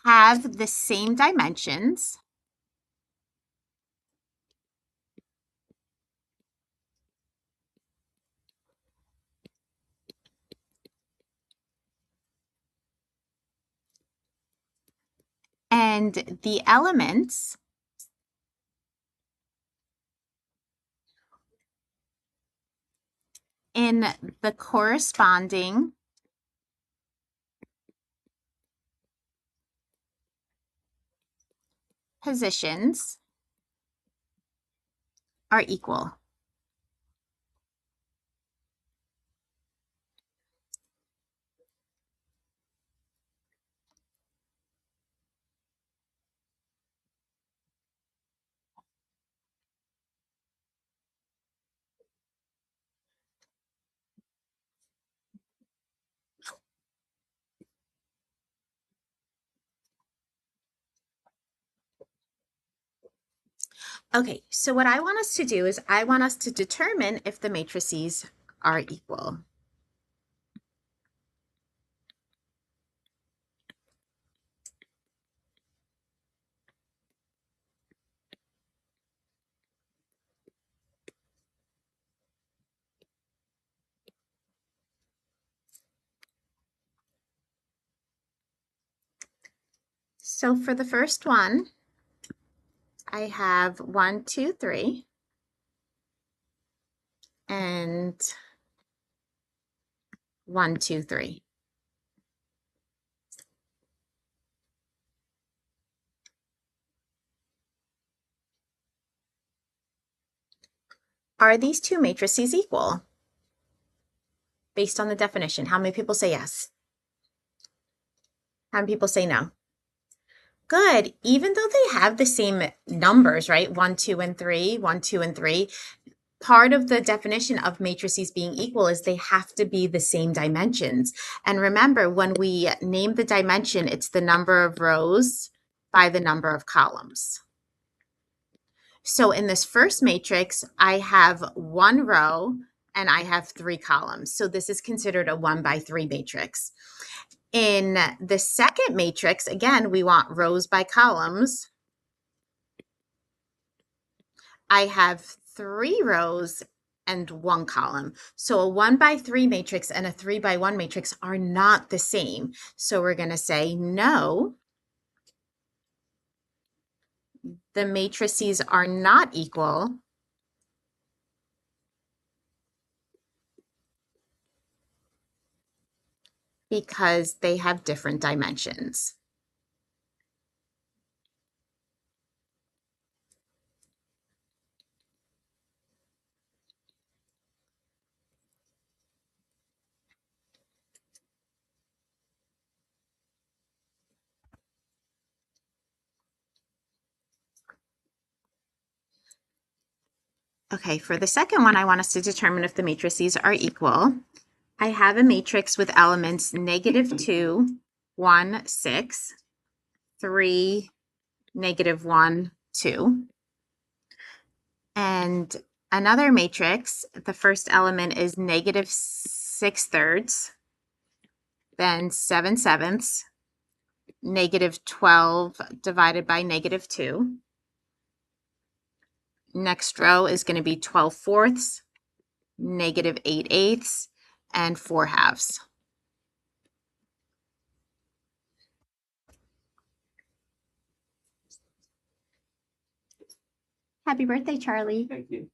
have the same dimensions. And the elements in the corresponding positions are equal. Okay, so what I want us to do is I want us to determine if the matrices are equal. So for the first one, I have 1, 2, 3, and 1, 2, 3. Are these two matrices equal? Based on the definition, how many people say yes? How many people say no? Good. Even though they have the same numbers, right? 1, 2, and 3, 1, 2, and 3. Part of the definition of matrices being equal is they have to be the same dimensions. And remember, when we name the dimension, it's the number of rows by the number of columns. So in this first matrix, I have 1 row and I have 3 columns. So this is considered a 1 by 3 matrix. In the second matrix, again, we want rows by columns. I have 3 rows and 1 column. So a 1 by 3 matrix and a 3 by 1 matrix are not the same. So we're going to say no, the matrices are not equal because they have different dimensions. Okay, for the second one, I want us to determine if the matrices are equal. I have a matrix with elements -2, 1, 6, 3, -1, 2. And another matrix, the first element is -6/3, then 7/7, -12 divided by -2. Next row is going to be 12/4, -8/8, and 4/2. Happy birthday, Charlie. Thank you.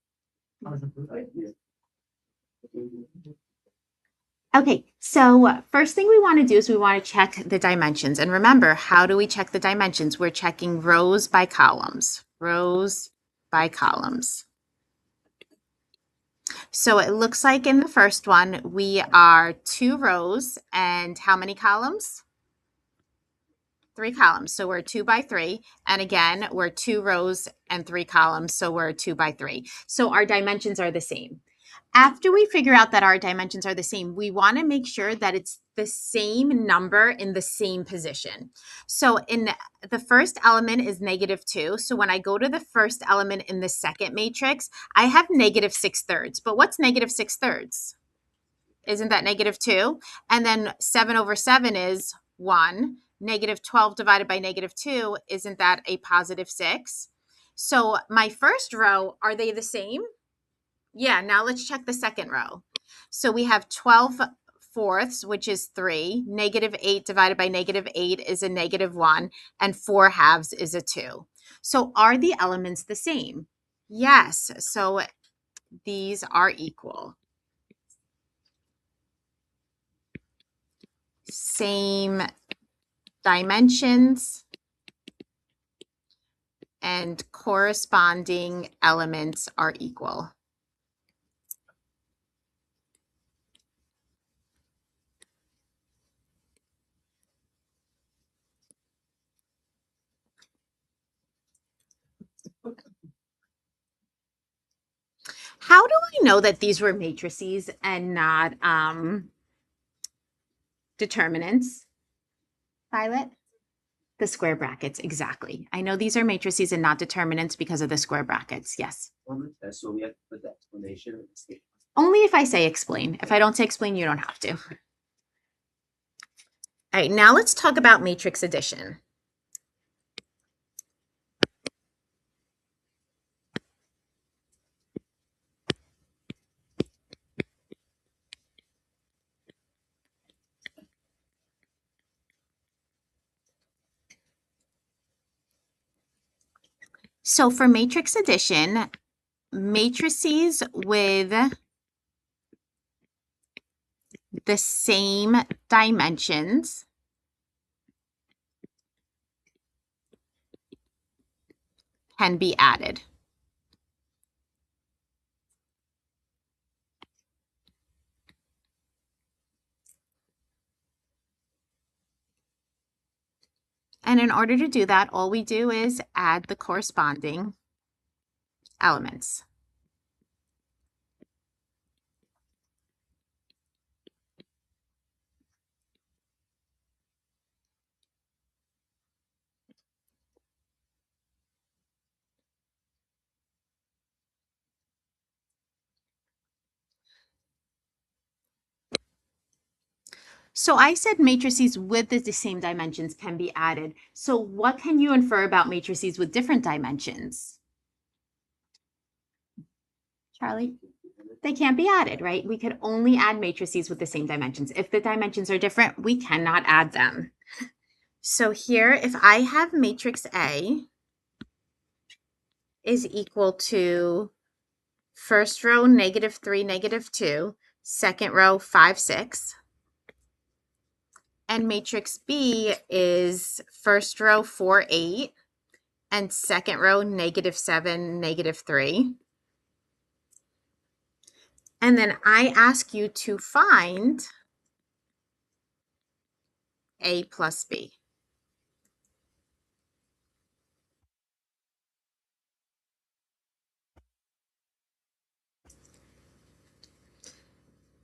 Okay, so first thing we want to do is we want to check the dimensions. And remember, how do we check the dimensions? We're checking rows by columns. Rows by columns. So it looks like in the first one, we are 2 rows and how many columns? 3 columns. So we're 2 by 3. And again, we're 2 rows and 3 columns. So we're 2 by 3. So our dimensions are the same. After we figure out that our dimensions are the same, we want to make sure that it's the same number in the same position. So in the first element is -2. So when I go to the first element in the second matrix, I have -6/3. But what's -6/3? Isn't that -2? And then 7/7 is 1. Negative 12 divided by negative 2, isn't that a positive 6? So my first row, are they the same? Yeah, now let's check the second row. So we have 12 fourths, which is 3. Negative 8 divided by negative 8 is a negative 1. And 4 halves is a 2. So are the elements the same? Yes. So these are equal. Same dimensions and corresponding elements are equal. How do I know that these were matrices and not determinants, Violet? The square brackets, exactly. I know these are matrices and not determinants because of the square brackets, yes. So we have to put the explanation in the statement. Only if I say explain. If I don't say explain, you don't have to. All right, now let's talk about matrix addition. So for matrix addition, matrices with the same dimensions can be added. And in order to do that, all we do is add the corresponding elements. So I said matrices with the same dimensions can be added. So what can you infer about matrices with different dimensions? Charlie? They can't be added, right? We could only add matrices with the same dimensions. If the dimensions are different, we cannot add them. So here, if I have matrix A is equal to first row -3, -2, second row 5, 6, and matrix B is first row 4, 8, and second row -7, -3. And then I ask you to find A plus B.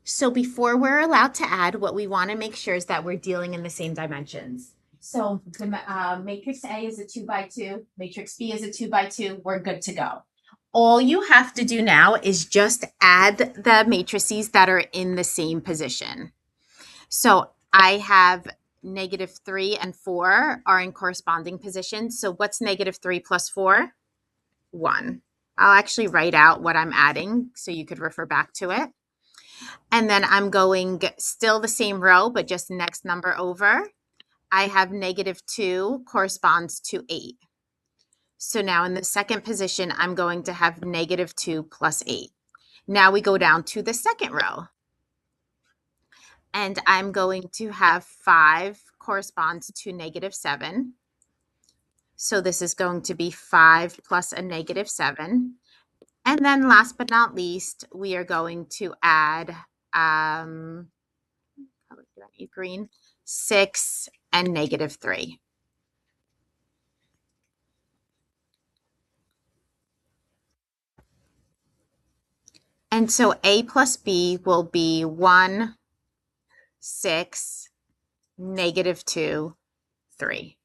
So before we're allowed to add, what we want to make sure is that we're dealing in the same dimensions. So the matrix A is a 2 by 2, matrix B is a 2 by 2, we're good to go. All you have to do now is just add the matrices that are in the same position. So I have -3 and 4 are in corresponding positions. So what's -3 plus 4? 1. I'll actually write out what I'm adding so you could refer back to it. And then I'm going still the same row, but just next number over. I have -2 corresponds to 8. So now in the second position, I'm going to have -2 plus 8. Now we go down to the second row. And I'm going to have 5 corresponds to -7. So this is going to be 5 plus a -7. And then last but not least, we are going to add green, 6 and -3. And so A plus B will be 1, 6, -2, 3.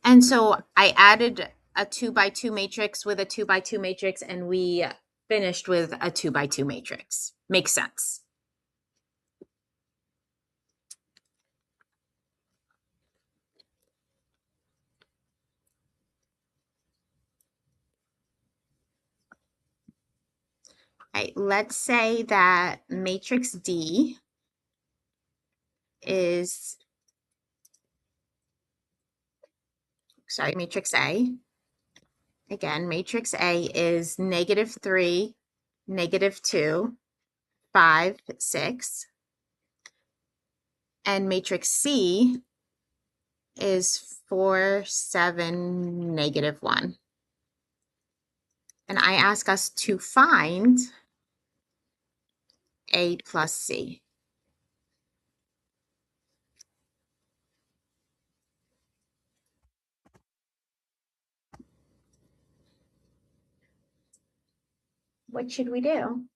And so I added a 2 by 2 matrix with a 2 by 2 matrix, and we finished with a 2 by 2 matrix. Makes sense. right, let's say that matrix D is, sorry, matrix A. Again, matrix A is -3, -2, 5, 6. And matrix C is 4, 7, -1. And I ask us to find A plus C. What should we do?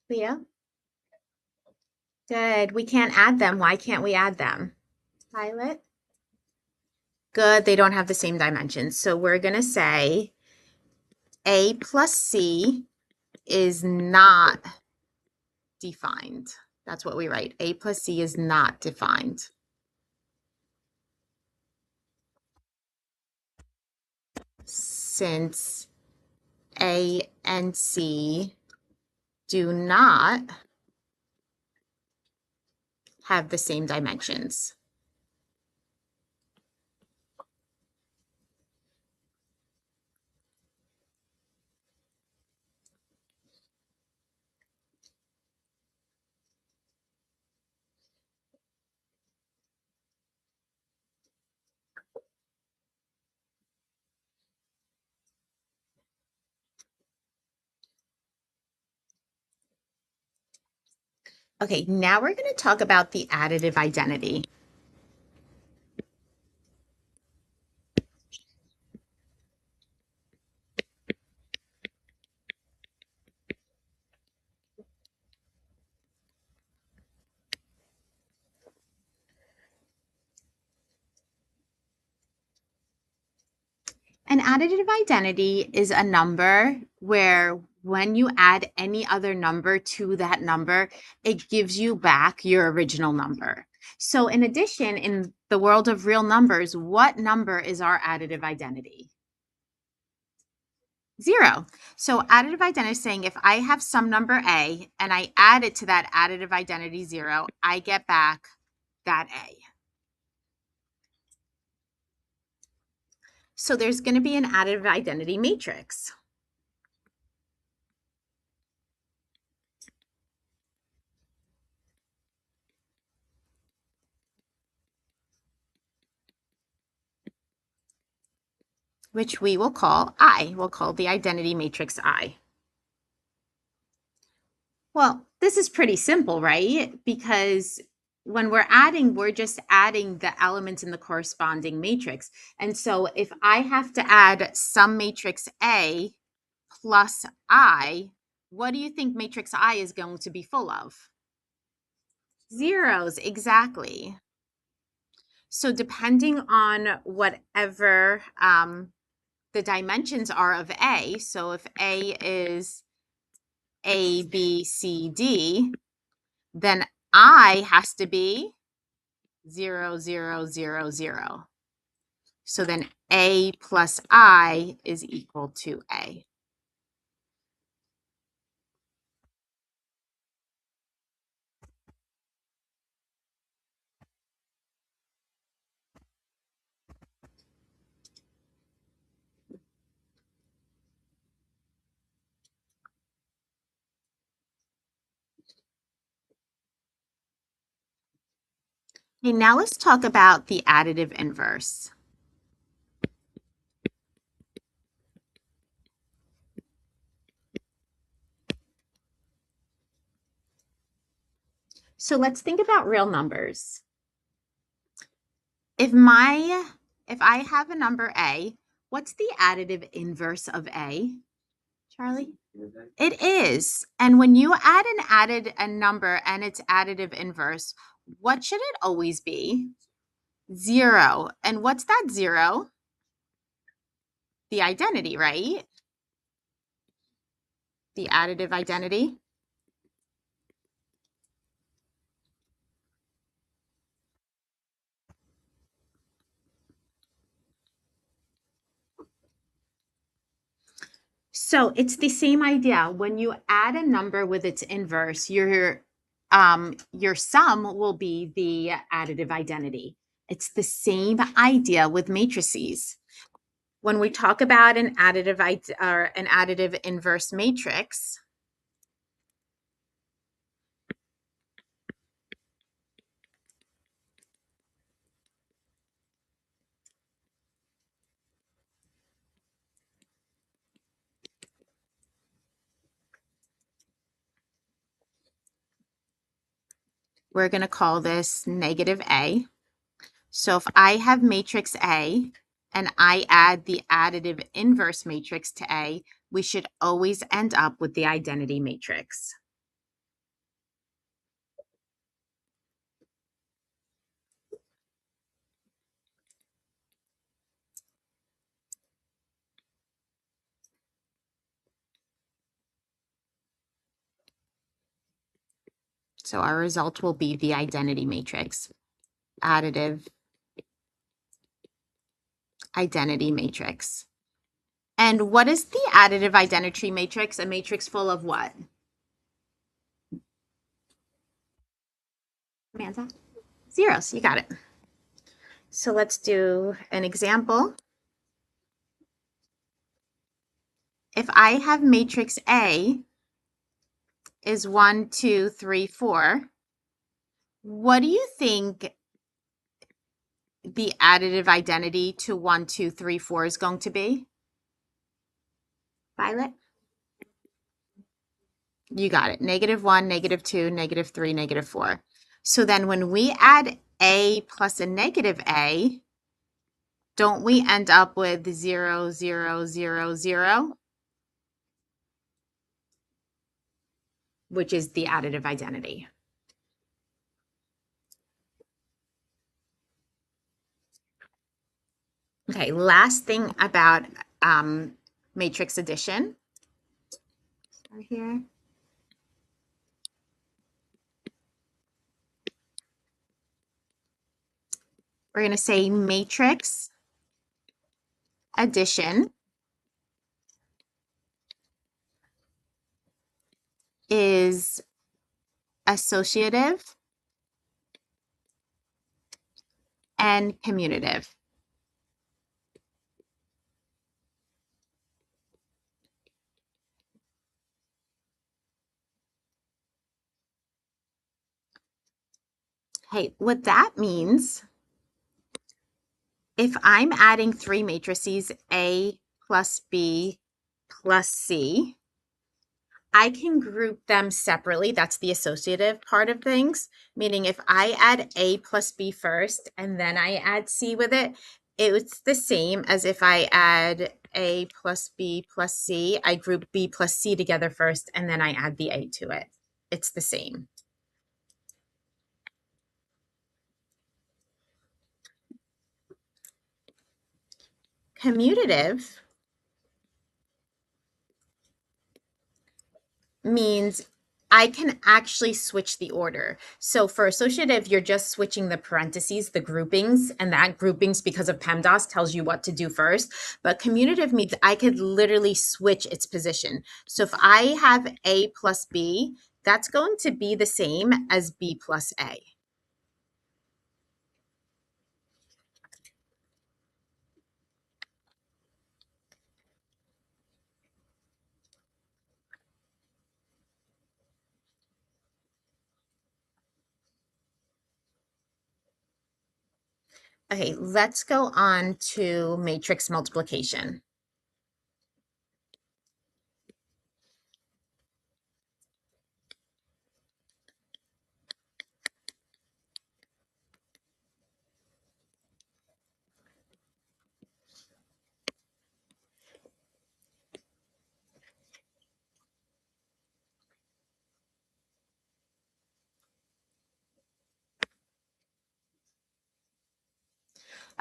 Leah? Good. We can't add them. Why can't we add them? Violet? Good. They don't have the same dimensions. So we're going to say A plus C is not defined. That's what we write. A plus C is not defined. Since A and C do not have the same dimensions. Okay, now we're going to talk about the additive identity. An additive identity is a number where when you add any other number to that number, it gives you back your original number. So in addition, in the world of real numbers, what number is our additive identity? 0. So additive identity is saying if I have some number A and I add it to that additive identity 0, I get back that A. So there's going to be an additive identity matrix. Which we will call I. We'll call the identity matrix I. Well, this is pretty simple, right? Because when we're adding, we're just adding the elements in the corresponding matrix. And so if I have to add some matrix A plus I, what do you think matrix I is going to be full of? Zeros, exactly. So depending on whatever the dimensions are of A, so if A is A, B, C, D, then I has to be 0, 0, 0, 0. So then A plus I is equal to A. Okay, now let's talk about the additive inverse. So let's think about real numbers. If I have a number A, what's the additive inverse of A? Charlie? It is. And when you add a number and its additive inverse, what should it always be? 0. And what's that 0? The identity, right? The additive identity. So it's the same idea. When you add a number with its inverse, your sum will be the additive identity. It's the same idea with matrices. When we talk about an additive inverse matrix, we're going to call this negative A. So if I have matrix A and I add the additive inverse matrix to A, we should always end up with the identity matrix. So our result will be the identity matrix, additive identity matrix. And what is the additive identity matrix? A matrix full of what? Samantha? Zeros, you got it. So let's do an example. If I have matrix A is 1, 2, 3, 4, what do you think the additive identity to 1, 2, 3, 4 is going to be? Violet? You got it. -1, -2, -3, -4. So then when we add A plus a negative A, don't we end up with 0, 0, 0, 0? Which is the additive identity. Okay, last thing about matrix addition. Right here. We're going to say matrix addition is associative and commutative. Hey, what that means, if I'm adding three matrices, A plus B plus C, I can group them separately. That's the associative part of things. Meaning if I add A plus B first and then I add C with it, it's the same as if I add A plus B plus C. I group B plus C together first and then I add the A to it. It's the same. Commutative means I can actually switch the order. So for associative, you're just switching the parentheses, the groupings, and that groupings because of PEMDAS tells you what to do first. But commutative means I could literally switch its position. So if I have A plus B, that's going to be the same as B plus A. Okay, let's go on to matrix multiplication.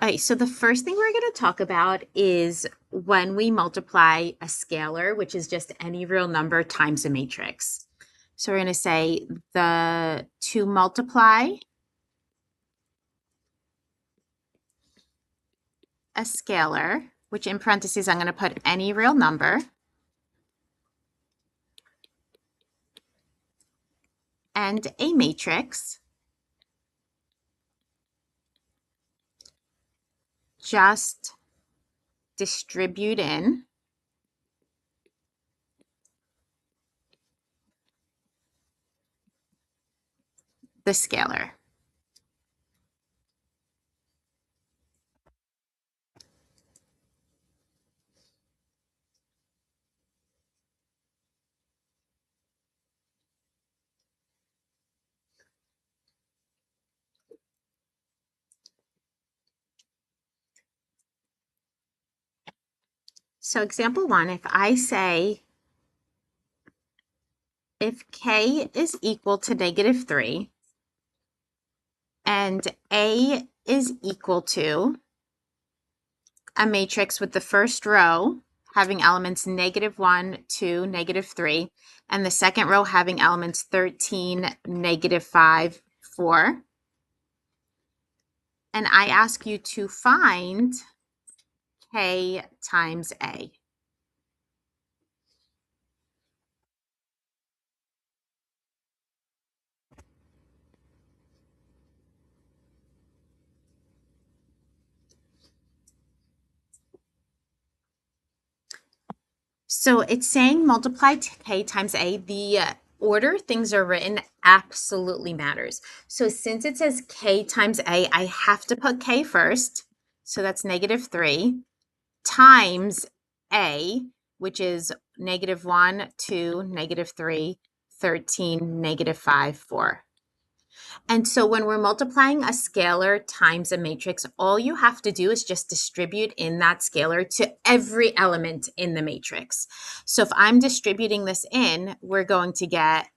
Okay, so the first thing we're going to talk about is when we multiply a scalar, which is just any real number times a matrix. So we're going to say to multiply a scalar, which in parentheses I'm going to put any real number, and a matrix, just distribute in the scalar. So example 1, if I say if k is equal to -3 and A is equal to a matrix with the first row having elements -1, 2, -3, and the second row having elements 13, -5, 4. And I ask you to find k times A. So it's saying multiply k times A. The order things are written absolutely matters. So since it says k times A, I have to put k first. So that's -3 times A, which is -1, 2, -3, 13, -5, 4. And so when we're multiplying a scalar times a matrix, all you have to do is just distribute in that scalar to every element in the matrix. So if I'm distributing this in, we're going to get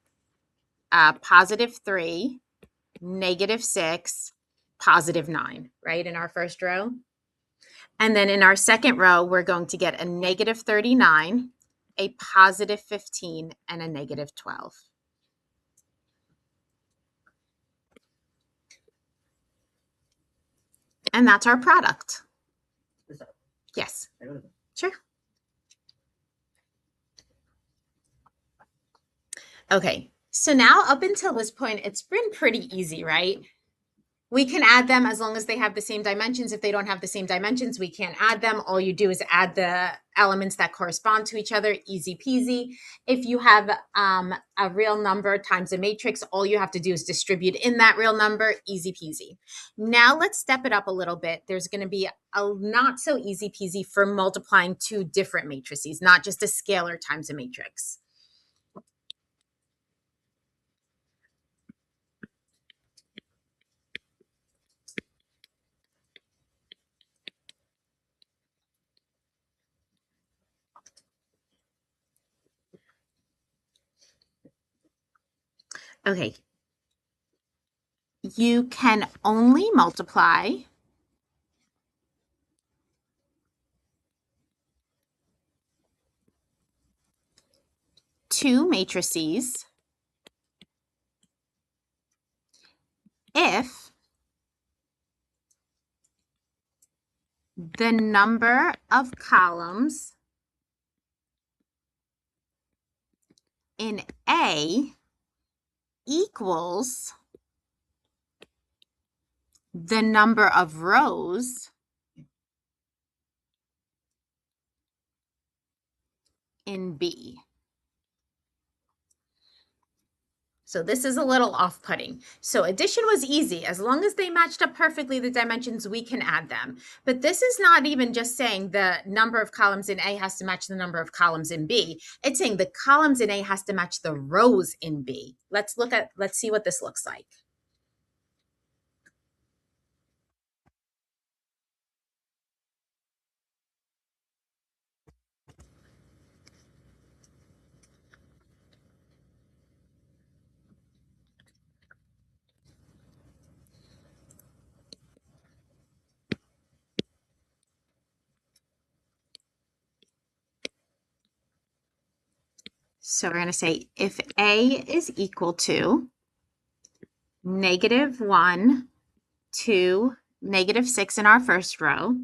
+3, -6, +9, right, in our first row. And then in our second row, we're going to get a -39, a +15, and a -12. And that's our product. Yes. Sure. Okay, so now up until this point, it's been pretty easy, right? We can add them as long as they have the same dimensions. If they don't have the same dimensions, we can't add them. All you do is add the elements that correspond to each other, easy peasy. If you have a real number times a matrix, all you have to do is distribute in that real number, easy peasy. Now let's step it up a little bit. There's going to be a not so easy peasy for multiplying two different matrices, not just a scalar times a matrix. Okay, you can only multiply two matrices if the number of columns in A equals the number of rows in B. So this is a little off-putting. So addition was easy. As long as they matched up perfectly the dimensions, we can add them. But this is not even just saying the number of columns in A has to match the number of columns in B. It's saying the columns in A has to match the rows in B. Let's see what this looks like. So we're going to say if A is equal to -1, 2, -6 in our first row,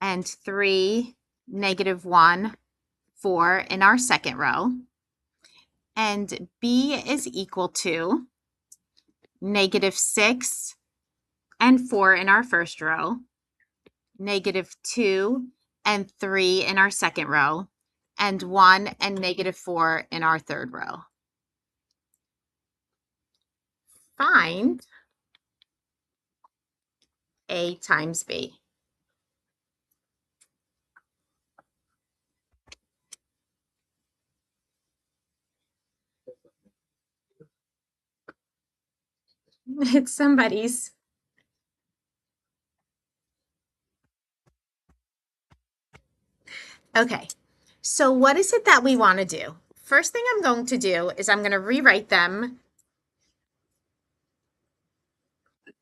and 3, -1, 4 in our second row, and B is equal to -6 and 4 in our first row, -2 and 3 in our second row, and 1 and -4 in our third row. Find A times B. It's somebody's. Okay, so what is it that we want to do? First thing I'm going to do is I'm going to rewrite them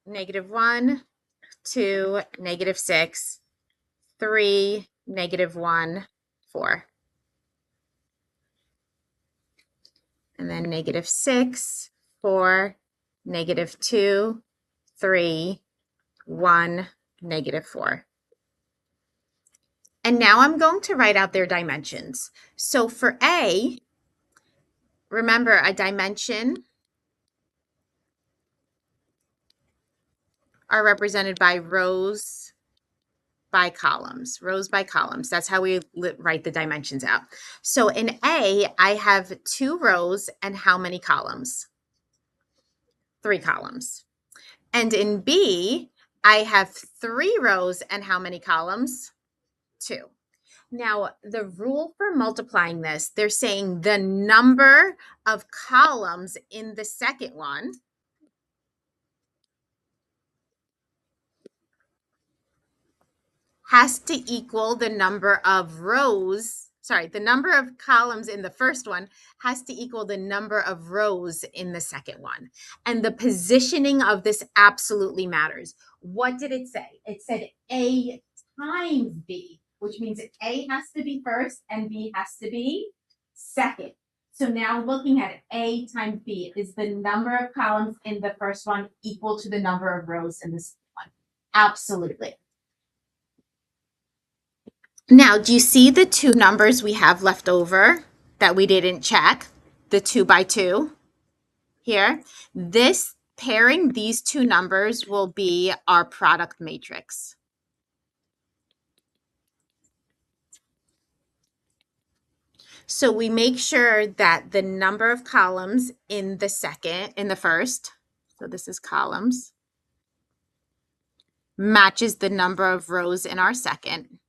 -1, 2, -6, 3, -1, 4. And then -6, 4, -2, 3, 1, -4. And now I'm going to write out their dimensions. So for A, remember a dimension are represented by rows by columns, rows by columns. That's how we write the dimensions out. So in A, I have 2 rows and how many columns? 3 columns. And in B, I have 3 rows and how many columns? 2. Now, the rule for multiplying this, they're saying the number of columns in the second one has to equal the number of rows. Sorry, the number of columns in the first one has to equal the number of rows in the second one. And the positioning of this absolutely matters. What did it say? It said A times B, which means A has to be first and B has to be second. So now looking at it, A times B, is the number of columns in the first one equal to the number of rows in the second one? Absolutely. Now, do you see the 2 numbers we have left over that we didn't check? The 2 by 2 here. This pairing these 2 numbers will be our product matrix. So we make sure that the number of columns in the first, so this is columns, matches the number of rows in our second.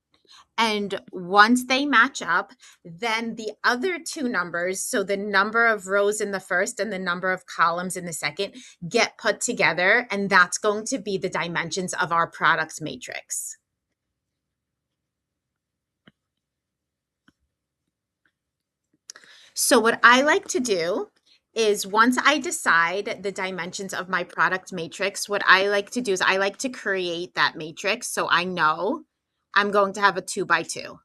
And once they match up, then the other 2 numbers, so the number of rows in the first and the number of columns in the second, get put together, and that's going to be the dimensions of our product matrix. So what I like to do is once I decide the dimensions of my product matrix, what I like to do is I like to create that matrix so I know I'm going to have a 2 by 2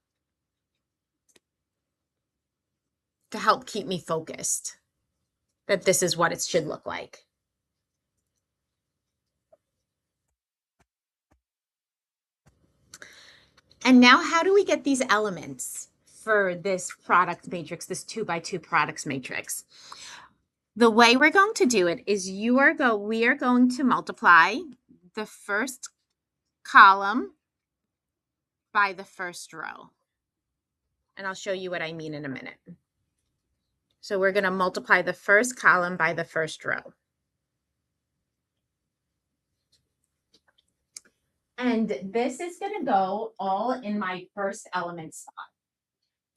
to help keep me focused, that this is what it should look like. And now how do we get these elements for this product matrix, this 2 by 2 products matrix? The way we're going to do it is we are going to multiply the first column by the first row. And I'll show you what I mean in a minute. So we're going to multiply the first column by the first row. And this is going to go all in my first element spot.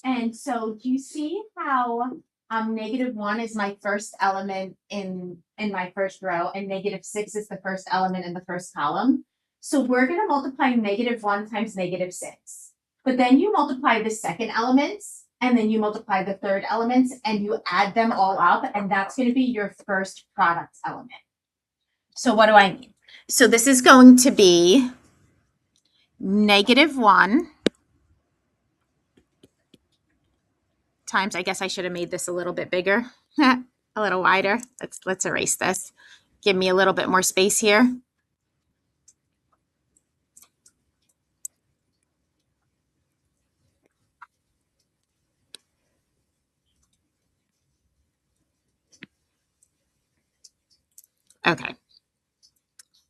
And so do you see how -1 is my first element in my first row and -6 is the first element in the first column? So we're going to multiply -1 times -6. But then you multiply the second elements and then you multiply the third elements and you add them all up, and that's going to be your first product element. So what do I mean? So this is going to be -1 times, I guess I should have made this a little bit bigger, a little wider. Let's erase this. Give me a little bit more space here. Okay.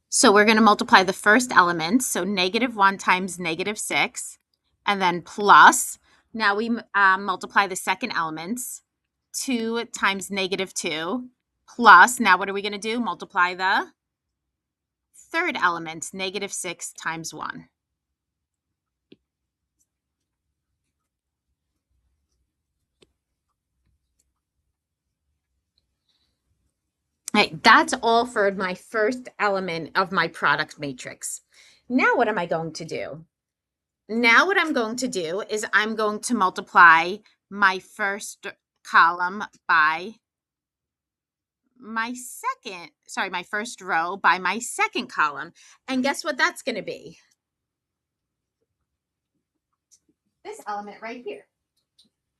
So we're going to multiply the first element. So -1 times -6, and then plus. Now we multiply the second elements. 2 times -2 plus. Now what are we going to do? Multiply the third element, -6 times 1. Okay, that's all for my first element of my product matrix. Now what am I going to do? Now what I'm going to do is I'm going to multiply my first column by my first row by my second column. And guess what that's going to be? This element right here.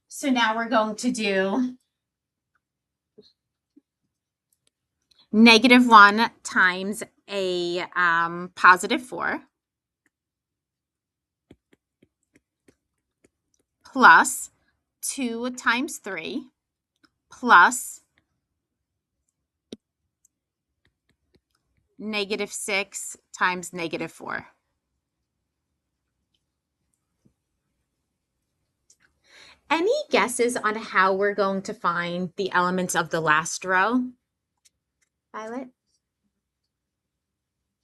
So now we're going to do -1 times a +4 plus 2 times 3 plus -6 times -4. Any guesses on how we're going to find the elements of the last row, Violet?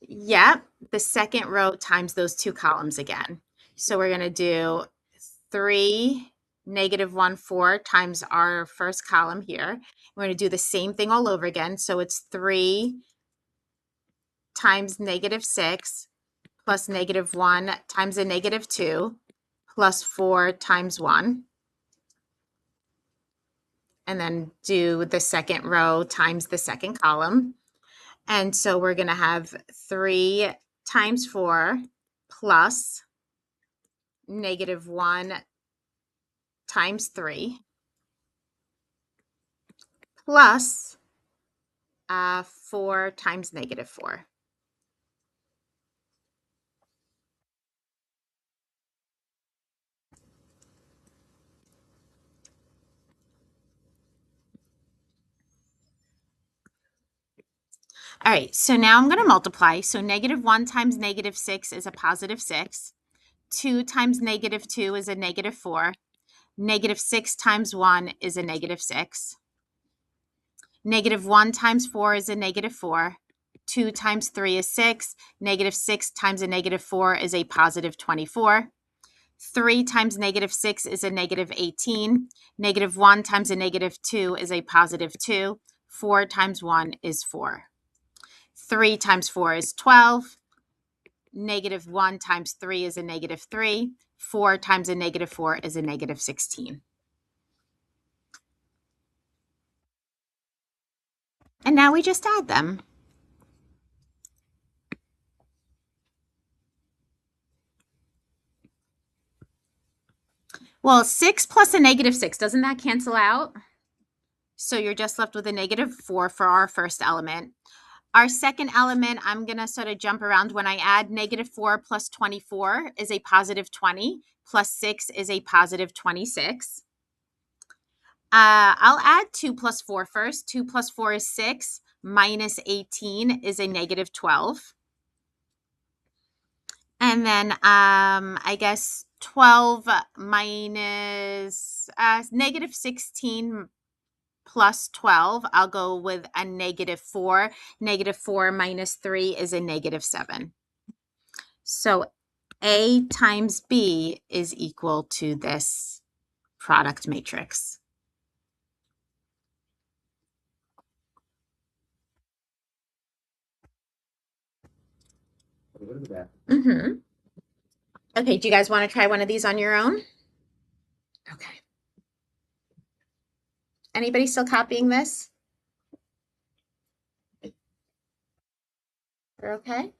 Yep, the second row times those two columns again. So we're going to do 3, -1, 4 times our first column here. We're going to do the same thing all over again. So it's 3 times -6 plus -1 times a -2 plus 4 times 1. And then do the second row times the second column. And so we're going to have 3 times 4 plus -1 times 3 plus 4 times -4. All right, so now I'm going to multiply. So -1 times -6 is a +6. 2 times -2 is a -4. -6 times 1 is a -6. -1 times 4 is a -4. 2 times 3 is 6. -6 times a -4 is a +24. 3 times -6 is a -18. -1 times a -2 is a +2. 4 times 1 is 4. 3 times 4 is 12. -1 times 3 is a -3. 4 times a -4 is a -16. And now we just add them. Well, 6 plus a -6, doesn't that cancel out? So you're just left with a -4 for our first element. Our second element, I'm going to sort of jump around. When I add -4 plus 24 is a +20, plus 6 is a +26. I'll add 2 plus 4 first. 2 plus 4 is 6, minus 18 is a -12. And then I guess 12 minus -16 plus 12, I'll go with a -4. -4 minus 3 is a -7. So A times B is equal to this product matrix. Mm-hmm. Okay, do you guys want to try one of these on your own? Okay. Anybody still copying this? We're okay?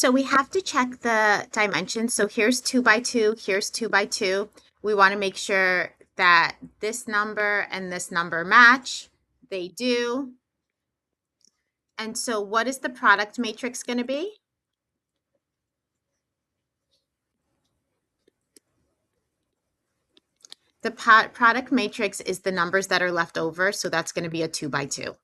So we have to check the dimensions. So here's 2 by 2, here's 2 by 2. We want to make sure that this number and this number match. They do. And so what is the product matrix going to be? The product matrix is the numbers that are left over, so that's going to be a 2 by 2.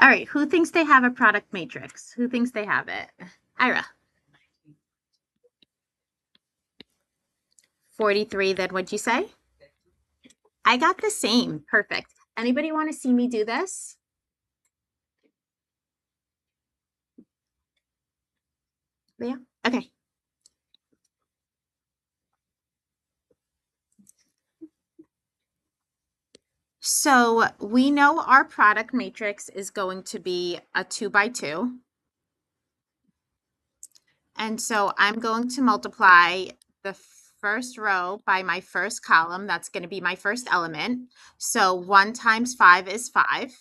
All right, who thinks they have a product matrix? Who thinks they have it? Ira. 43, then what'd you say? I got the same. Perfect. Anybody want to see me do this? Yeah. Okay. So we know our product matrix is going to be a 2 by 2. And so I'm going to multiply the first row by my first column. That's going to be my first element. So 1 times 5 is 5,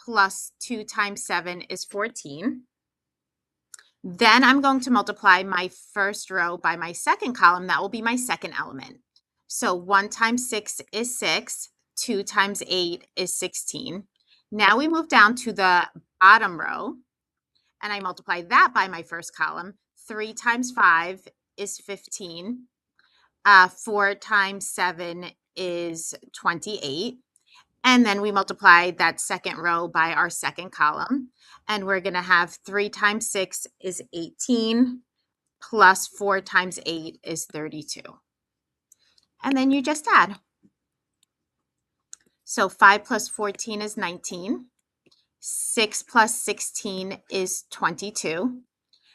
plus 2 times 7 is 14. Then I'm going to multiply my first row by my second column. That will be my second element. So 1 times 6 is 6. 2 times 8 is 16. Now we move down to the bottom row, and I multiply that by my first column. 3 times 5 is 15. 4 times 7 is 28. And then we multiply that second row by our second column. And we're going to have 3 times 6 is 18, plus 4 times 8 is 32. And then you just add. So 5 plus 14 is 19. 6 plus 16 is 22.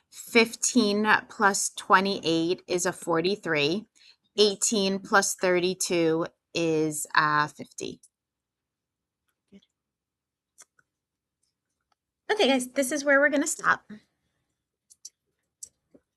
15 plus 28 is a 43. 18 plus 32 is 50. Okay, guys, this is where we're going to stop.